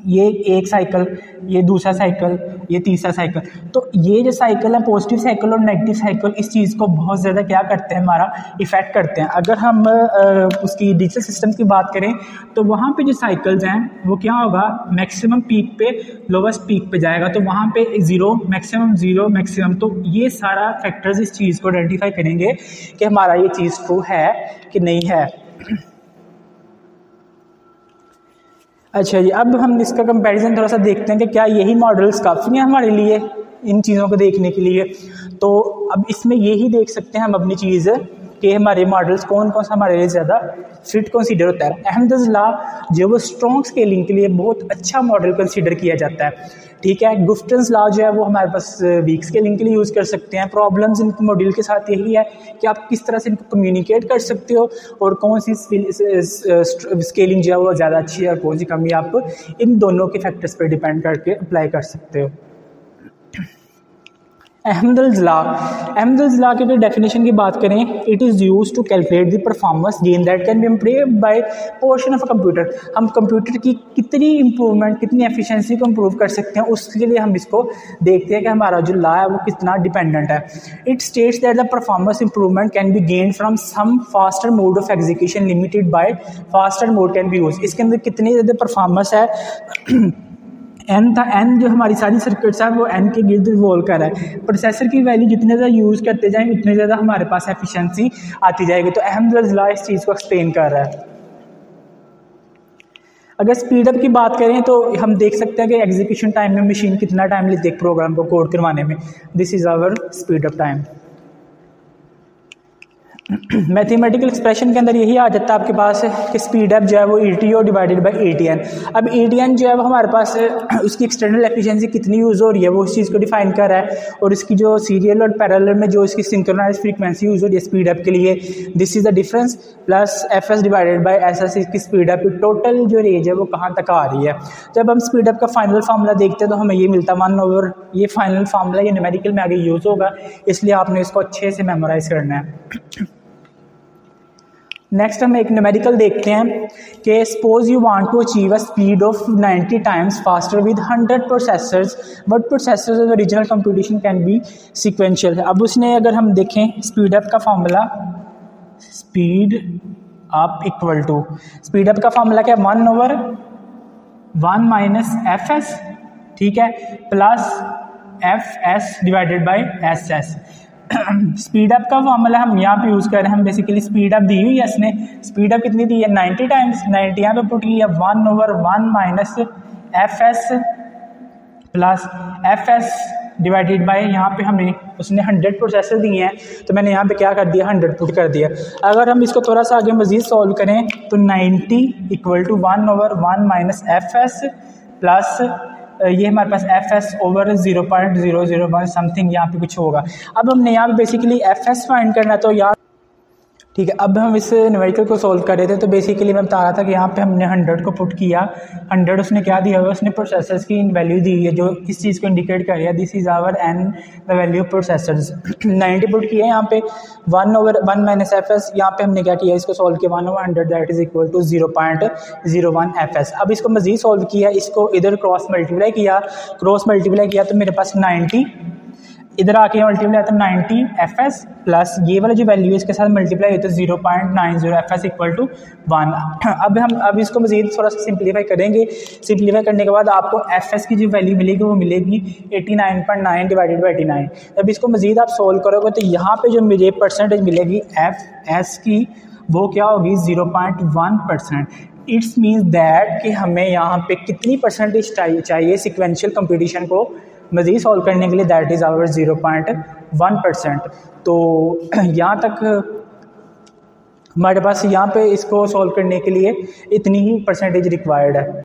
ये एक साइकिल, ये दूसरा साइकिल, ये तीसरा साइकिल। तो ये जो साइकिल है पॉजिटिव साइकिल और नेगेटिव साइकिल इस चीज़ को बहुत ज़्यादा क्या करते हैं, हमारा इफ़ेक्ट करते हैं। अगर हम उसकी डिजिटल सिस्टम की बात करें तो वहाँ पे जो साइकिल्स हैं वो क्या होगा, मैक्सिमम पीक पे लोवेस्ट पीक पे जाएगा, तो वहाँ पे 0 मैक्सिमम। तो ये सारा फैक्टर्स इस चीज़ को आइडेंटिफाई करेंगे कि हमारा ये चीज़ ट्रू है कि नहीं है। अच्छा जी, अब हम इसका कंपैरिजन थोड़ा सा देखते हैं कि क्या यही मॉडल्स काफ़ी हैं हमारे लिए इन चीज़ों को देखने के लिए। तो अब इसमें यही देख सकते हैं हम अपनी चीज़ कि हमारे मॉडल्स कौन कौन सा हमारे लिए ज़्यादा फिट कंसीडर होता है। अहमदज़ लॉ जो वो स्ट्रॉन्ग स्केलिंग के लिए बहुत अच्छा मॉडल कंसीडर किया जाता है। ठीक है, गुफ्टन्स लॉ जो है वो हमारे पास वीक स्केलिंग के लिए यूज़ कर सकते हैं। प्रॉब्लम्स इन मॉडल के साथ यही है कि आप किस तरह से इनको कम्युनिकेट कर सकते हो और कौन सी स्केलिंग जो है वो ज़्यादा अच्छी है और कौन सी कमी, आप इन दोनों के फैक्टर्स पर डिपेंड करके अप्लाई कर सकते हो। अहमदज़ लॉ की अगर डेफिनेशन की बात करें, it is use to calculate the performance gain that can be improved by portion of a computer. हम कंप्यूटर की कितनी इंप्रूवमेंट, कितनी एफिशिएंसी को इम्प्रूव कर सकते हैं, उसके लिए हम इसको देखते हैं कि हमारा जो लॉ है वो कितना डिपेंडेंट है। It states that the performance improvement can be gain from some faster mode of execution limited by faster mode can be use. इसके अंदर कितनी ज़्यादा परफॉर्मेंस है एन था, एन जो हमारी सारी सर्किट्स है वो एन के गिर्द रिवॉल्व कर रहा है। प्रोसेसर की वैल्यू जितने ज़्यादा यूज़ करते जाएँ उतने ज़्यादा हमारे पास एफिशिएंसी आती जाएगी। तो अहमदुल्लाह लॉ इस चीज़ को एक्सप्लेन कर रहा है। अगर स्पीड अप की बात करें तो हम देख सकते हैं कि एग्जीक्यूशन टाइम में मशीन कितना टाइम लेती है एक प्रोग्राम को कोड करवाने में। This is our speed up time. Mathematical expression के अंदर यही आ जाता है आपके पास कि स्पीड अप जो है वो ETO डिवाइडेड बाय ATN। अब ATN जो है वो हमारे पास उसकी एक्सटर्नल एफिशिएंसी कितनी यूज़ हो रही है वो इस चीज़ को डिफाइन कर रहा है, और इसकी जो सीरियल और पैरेलल में जो इसकी सिंक्रोनाइज फ्रीक्वेंसी यूज़ हो रही है स्पीड अप के लिए, this is the difference plus FS divided by SS की स्पीड अप की टोटल जो रेंज है वो कहाँ तक आ रही है। जब हम स्पीड अप का फाइनल फार्मूला देखते हैं तो हमें ये मिलता 1/, ये फाइनल फार्मूला ये न्यूमेरिकल में आगे यूज़ होगा, इसलिए आपने इसको अच्छे से मेमोराइज करना है। नेक्स्ट हम एक न्यूमेरिकल देखते हैं कि suppose you want to achieve a speed of 90 times faster with 100 processors, but processors of original computation can be sequential. अब उसने अगर हम देखें स्पीड अप का formula, speed up equal to, speed up का फार्मूला क्या है 1/1 माइनस FS, ठीक है, plus FS divided by SS। स्पीड अप का फार्मूला हम यहाँ पे यूज़ कर रहे हैं, हम बेसिकली स्पीड अप दी हुई है, इसने स्पीड अप कितनी दी है 90 टाइम्स, 90 यहाँ पे पुट की है 1/1 minus FS plus FS divided by यहाँ पे हमने उसने 100 प्रोसेसर दिए हैं तो मैंने यहाँ पे क्या कर दिया 100 पुट कर दिया। अगर हम इसको थोड़ा सा आगे मज़ीद सॉल्व करें तो 90 equal to 1/1 minus FS plus ये हमारे पास FS ओवर 0.001 समथिंग यहाँ पे कुछ होगा। अब हमने यहाँ पे बेसिकली FS फाइंड करना, तो यहाँ ठीक है। अब हम इस न्यूमेरिकल को सॉल्व कर रहे थे तो बेसिकली मैं बता रहा था कि यहाँ पे हमने 100 को पुट किया, 100 उसने क्या दिया हुआ, उसने प्रोसेसर्स की वैल्यू दी है जो इस चीज़ को इंडिकेट कर रही है, this is our N the value of processors. 90 put किया यहाँ पे 1/1 माइनस FS, यहाँ पे हमने क्या किया इसको सॉल्व किया 1/100 that is equal to 0.01 FS। अब इसको मज़ीद सॉल्व किया, इसको इधर क्रॉस मल्टीप्लाई किया तो मेरे पास 90 इधर आके मल्टीप्लाई आता है 90 FS प्लस ये वाला जो वैल्यू है इसके साथ मल्टीप्लाई होता है 0.90 FS इक्वल टू 1। अब इसको मज़ीद थोड़ा सा सिंप्लीफाई करेंगे, सिंप्लीफाई करने के बाद आपको FS की जो वैल्यू मिलेगी वो मिलेगी 89.9 डिवाइडेड बाई 89। जब इसको मज़ीद आप सोल्व करोगे तो यहाँ पे जो मुझे परसेंटेज मिलेगी FS की वो क्या होगी 0.1%। इट्स मीन्स दैट कि हमें यहाँ पे कितनी परसेंटेज चाहिए सिक्वेंशियल कंपटीशन को मज़ीद सॉल्व करने के लिए, दैट इज़ आवर 0.1%। तो यहाँ तक हमारे पास यहाँ पे इसको सॉल्व करने के लिए इतनी ही परसेंटेज रिक्वायर्ड है।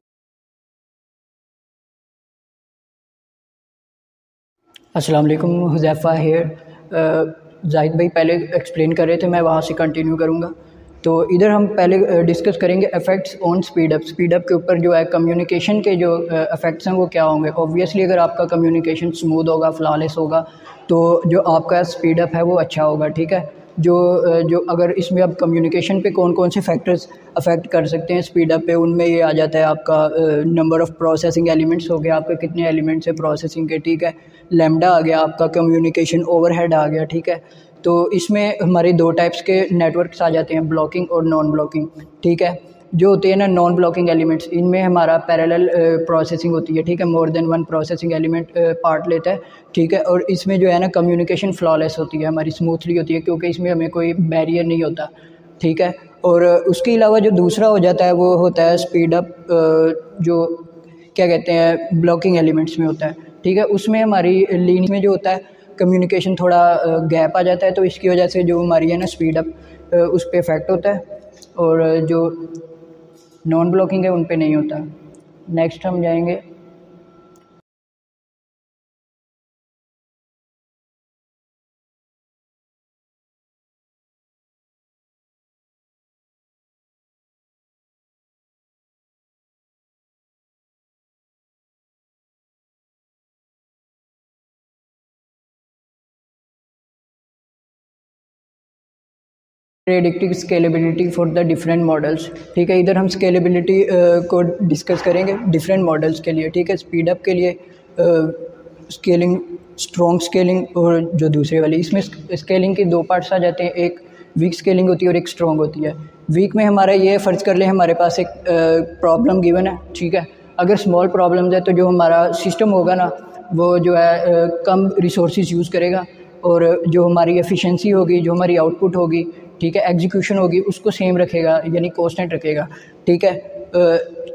अस्सलाम वालेकुम, हुज़ैफ़ा हियर। जाहिद भाई पहले एक्सप्लेन कर रहे थे, मैं वहाँ से कंटिन्यू करूँगा। तो इधर हम पहले डिस्कस करेंगे इफ़ेक्ट्स ऑन स्पीड अप के ऊपर जो है कम्युनिकेशन के जो इफ़ेक्ट्स हैं वो क्या होंगे। ऑब्वियसली अगर आपका कम्युनिकेशन स्मूथ होगा, फ्लॉलेस होगा, तो जो आपका स्पीड अप है वो अच्छा होगा, ठीक है। जो अगर इसमें अब कम्युनिकेशन पे कौन कौन से फैक्टर्स अफेक्ट कर सकते हैं स्पीड अप पे, उनमें ये आ जाता है आपका नंबर ऑफ़ प्रोसेसिंग एलिमेंट्स हो गया, आपके कितने एलिमेंट्स है प्रोसेसिंग के, ठीक है। लैम्डा आ गया, आपका कम्युनिकेशन ओवरहेड आ गया, ठीक है। तो इसमें हमारे दो टाइप्स के नेटवर्क्स आ जाते हैं, ब्लॉकिंग और नॉन ब्लॉकिंग, ठीक है। जो होते हैं ना नॉन ब्लॉकिंग एलिमेंट्स, इनमें हमारा पैरेलल प्रोसेसिंग होती है, ठीक है। More than one processing element part लेता है, ठीक है। और इसमें जो है ना कम्युनिकेशन फ्लॉलेस होती है, हमारी स्मूथली होती है, क्योंकि इसमें हमें कोई बैरियर नहीं होता, ठीक है। और उसके अलावा जो दूसरा हो जाता है वो होता है स्पीड अप, जो क्या कहते हैं ब्लॉकिंग एलिमेंट्स में होता है, ठीक है। उसमें हमारी लीन में जो होता है कम्युनिकेशन थोड़ा गैप आ जाता है, तो इसकी वजह से जो हमारी है ना स्पीड अप उस पर इफ़ेक्ट होता है, और जो नॉन ब्लॉकिंग है उन पे नहीं होता। नेक्स्ट हम जाएंगे predictive scalability for the different models, ठीक है। इधर हम स्केलेबिलिटी को डिस्कस करेंगे डिफरेंट मॉडल्स के लिए, ठीक है। स्पीड अप के लिए स्केलिंग, स्ट्रॉन्ग स्केलिंग, और जो दूसरे वाली, इसमें स्केलिंग के दो पार्ट्स आ जाते हैं, एक वीक स्केलिंग होती है और एक स्ट्रॉन्ग होती है। वीक में हमारा ये फ़र्ज़ कर लें हमारे पास एक प्रॉब्लम गिवन है, ठीक है, अगर स्मॉल प्रॉब्लम्स है तो जो हमारा सिस्टम होगा ना वो जो है कम रिसोर्सेज यूज़ करेगा, और जो हमारी एफिशिएंसी होगी, जो हमारी आउटपुट होगी, ठीक है, एग्जीक्यूशन होगी, उसको सेम रखेगा, यानी कांस्टेंट रखेगा। ठीक है,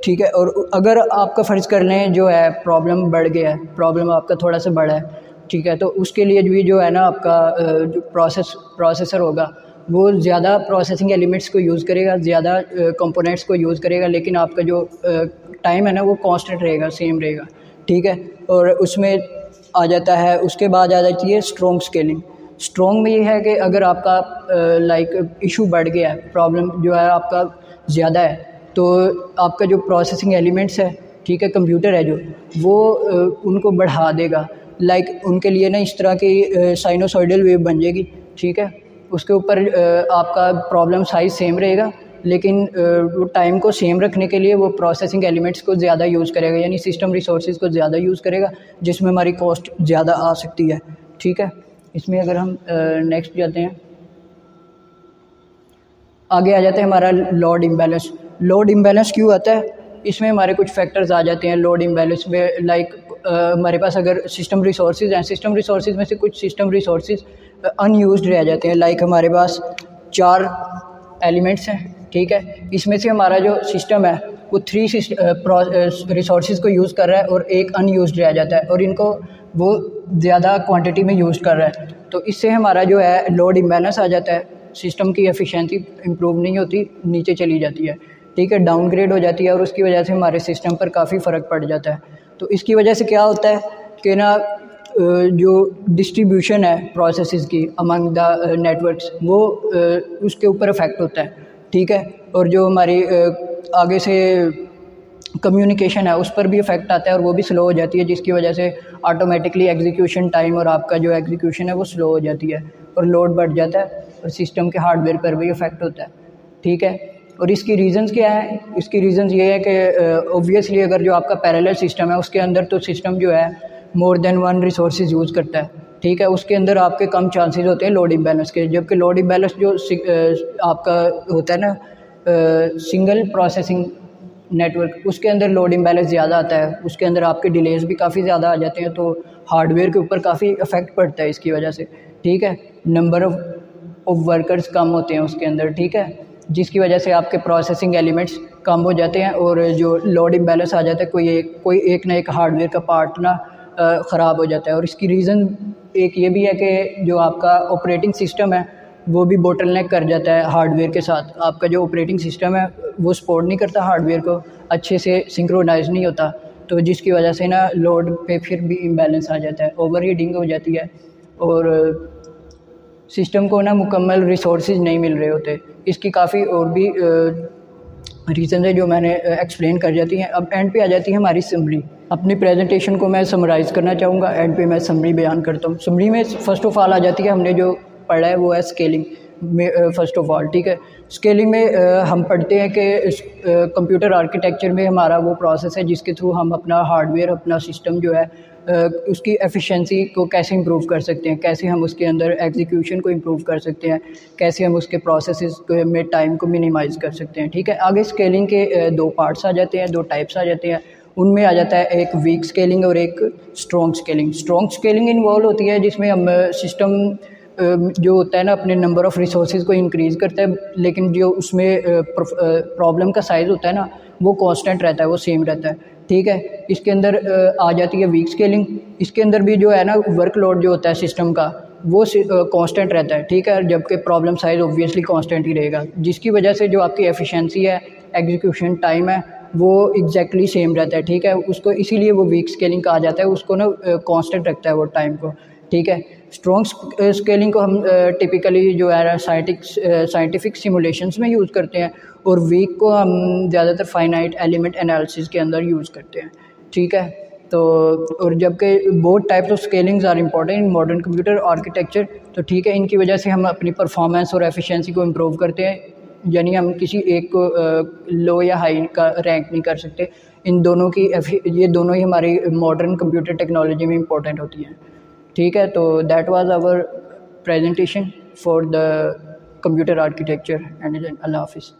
ठीक है। और अगर आपका फ़र्ज़ कर लें जो है प्रॉब्लम बढ़ गया है, प्रॉब्लम आपका थोड़ा सा बड़ा है, ठीक है, तो उसके लिए भी जो है ना आपका जो प्रोसेसर होगा वो ज़्यादा प्रोसेसिंग एलिमेंट्स को यूज़ करेगा, ज़्यादा कंपोनेंट्स को यूज़ करेगा, लेकिन आपका जो टाइम है ना वो कांस्टेंट रहेगा, सेम रहेगा। ठीक है, और उसमें आ जाता है, उसके बाद आ जाती है स्ट्रॉन्ग स्केलिंग। स्ट्रॉन्ग में ये है कि अगर आपका लाइक इशू बढ़ गया है, प्रॉब्लम जो है आपका ज़्यादा है, तो आपका जो प्रोसेसिंग एलिमेंट्स है, ठीक है, कंप्यूटर है जो, वो उनको बढ़ा देगा। लाइक उनके लिए ना इस तरह की साइनोसॉइडल वेव बन जाएगी। ठीक है, उसके ऊपर आपका प्रॉब्लम साइज़ सेम रहेगा, लेकिन वो टाइम को सेम रखने के लिए वो प्रोसेसिंग एलिमेंट्स को ज़्यादा यूज़ करेगा, यानी सिस्टम रिसोर्सेज को ज़्यादा यूज़ करेगा, जिसमें हमारी कॉस्ट ज़्यादा आ सकती है। ठीक है, इसमें अगर हम नेक्स्ट जाते हैं, आगे आ जाता है हमारा लोड इम्बैलेंस। लोड इम्बैलेंस क्यों आता है? इसमें हमारे कुछ फैक्टर्स आ जाते हैं लोड इम्बैलेंस में। लाइक हमारे पास अगर सिस्टम रिसोर्सेज हैं, सिस्टम रिसोर्सेज में से कुछ सिस्टम रिसोर्सेज अनयूज्ड रह जाते हैं। लाइक हमारे पास 4 एलिमेंट्स हैं, ठीक है, इसमें से हमारा जो सिस्टम है वो 3 रिसोर्सेज को यूज़ कर रहा है और एक अनयूज्ड रह जाता है, और इनको वो ज़्यादा क्वांटिटी में यूज़ कर रहा है, तो इससे हमारा जो है लोड इम्बैलेंस आ जाता है, सिस्टम की एफिशिएंसी इंप्रूव नहीं होती, नीचे चली जाती है। ठीक है, डाउनग्रेड हो जाती है, और उसकी वजह से हमारे सिस्टम पर काफ़ी फ़र्क पड़ जाता है। तो इसकी वजह से क्या होता है कि ना जो डिस्ट्रीब्यूशन है प्रोसेसेस की अमंग द नेटवर्क्स, वो उसके ऊपर इफ़ेक्ट होता है। ठीक है, और जो हमारी आगे से कम्युनिकेशन है उस पर भी इफ़ेक्ट आता है, और वो भी स्लो हो जाती है, जिसकी वजह से ऑटोमेटिकली एग्जीक्यूशन टाइम और आपका जो एग्जीक्यूशन है वो स्लो हो जाती है, और लोड बढ़ जाता है, और सिस्टम के हार्डवेयर पर भी इफ़ेक्ट होता है। ठीक है, और इसकी रीज़न्स क्या है? इसकी रीज़न्स ये है कि ऑब्वियसली अगर जो आपका पैरेलल सिस्टम है उसके अंदर तो सिस्टम जो है मोर देन 1 रिसोर्सेज यूज़ करता है। ठीक है, उसके अंदर आपके कम चांसेस होते हैं लोड इम्बैलेंस के, जबकि लोड इम्बैलेंस जो आपका होता है ना सिंगल प्रोसेसिंग नेटवर्क, उसके अंदर लोड इम्बैलेंस ज़्यादा आता है, उसके अंदर आपके डिलेज भी काफ़ी ज़्यादा आ जाते हैं, तो हार्डवेयर के ऊपर काफ़ी इफ़ेक्ट पड़ता है इसकी वजह से। ठीक है, नंबर ऑफ वर्कर्स कम होते हैं उसके अंदर। ठीक है, जिसकी वजह से आपके प्रोसेसिंग एलिमेंट्स कम हो जाते हैं, और जो लोड इम्बैलेंस आ जाता है, कोई एक ना एक हार्डवेयर का पार्ट ना ख़राब हो जाता है। और इसकी रीज़न एक ये भी है कि जो आपका ऑपरेटिंग सिस्टम है वो भी बोटलनेक कर जाता है हार्डवेयर के साथ। आपका जो ऑपरेटिंग सिस्टम है वो सपोर्ट नहीं करता हार्डवेयर को, अच्छे से सिंक्रोनाइज नहीं होता, तो जिसकी वजह से ना लोड पे फिर भी इम्बैलेंस आ जाता है, ओवर हीटिंग हो जाती है, और सिस्टम को ना मुकम्मल रिसोर्सेज नहीं मिल रहे होते। इसकी काफ़ी और भी रीज़न है जो मैंने एक्सप्लेन कर जाती हैं। अब एंड पे आ जाती है हमारी समरी। अपनी प्रेजेंटेशन को मैं समराइज़ करना चाहूँगा, एंड पे मैं समरी बयान करता हूँ। समरी में फ़र्स्ट ऑफ ऑल आ जाती है, हमने जो पढ़ा है वो है स्केलिंग में फ़र्स्ट ऑफ ऑल। ठीक है, स्केलिंग में हम पढ़ते हैं कि कंप्यूटर आर्किटेक्चर में हमारा वो प्रोसेस है जिसके थ्रू हम अपना हार्डवेयर, अपना सिस्टम जो है उसकी एफिशिएंसी को कैसे इंप्रूव कर सकते हैं, कैसे हम उसके अंदर एग्जीक्यूशन को इंप्रूव कर सकते हैं, कैसे हम उसके प्रोसेसेस में टाइम को मिनिमाइज़ कर सकते हैं। ठीक है, आगे स्केलिंग के 2 पार्ट्स आ जाते हैं, 2 टाइप्स आ जाते हैं। उनमें आ जाता है एक वीक स्केलिंग और एक strong scaling. Strong scaling involve होती है जिसमें हम सिस्टम जो होता है ना अपने नंबर ऑफ़ रिसोर्सेज को इंक्रीज़ करता है, लेकिन जो उसमें प्रॉब्लम का साइज़ होता है ना वो कांस्टेंट रहता है, वो सेम रहता है। ठीक है, इसके अंदर आ जाती है वीक स्केलिंग। इसके अंदर भी जो है ना वर्कलोड जो होता है सिस्टम का वो कांस्टेंट रहता है। ठीक है, जबकि प्रॉब्लम साइज़ ऑब्वियसली कांस्टेंट ही रहेगा, जिसकी वजह से जो आपकी एफिशिएंसी है, एग्जीक्यूशन टाइम है, वो एग्जैक्टली सेम रहता है। ठीक है, उसको इसीलिए वो वीक स्केलिंग कहा जाता है, उसको ना कांस्टेंट रखता है वो टाइम को। ठीक है, स्ट्रॉन्ग स्केलिंग को हम टिपिकली जो है साइंटिफिक सिमुलेशंस में यूज़ करते हैं, और वीक को हम ज़्यादातर फाइनाइट एलिमेंट एनालिसिस के अंदर यूज़ करते हैं। ठीक है, तो और जबकि both types of scalings are important in modern computer architecture, तो ठीक है, इनकी वजह से हम अपनी परफॉर्मेंस और एफिशिएंसी को इम्प्रूव करते हैं, यानी हम किसी एक को लो या हाई का रैंक नहीं कर सकते। इन दोनों की ये दोनों ही हमारी मॉडर्न कंप्यूटर टेक्नोलॉजी में इम्पोर्टेंट होती हैं। ठीक है, तो that was our presentation for the computer architecture and अल्लाह हाफिज़।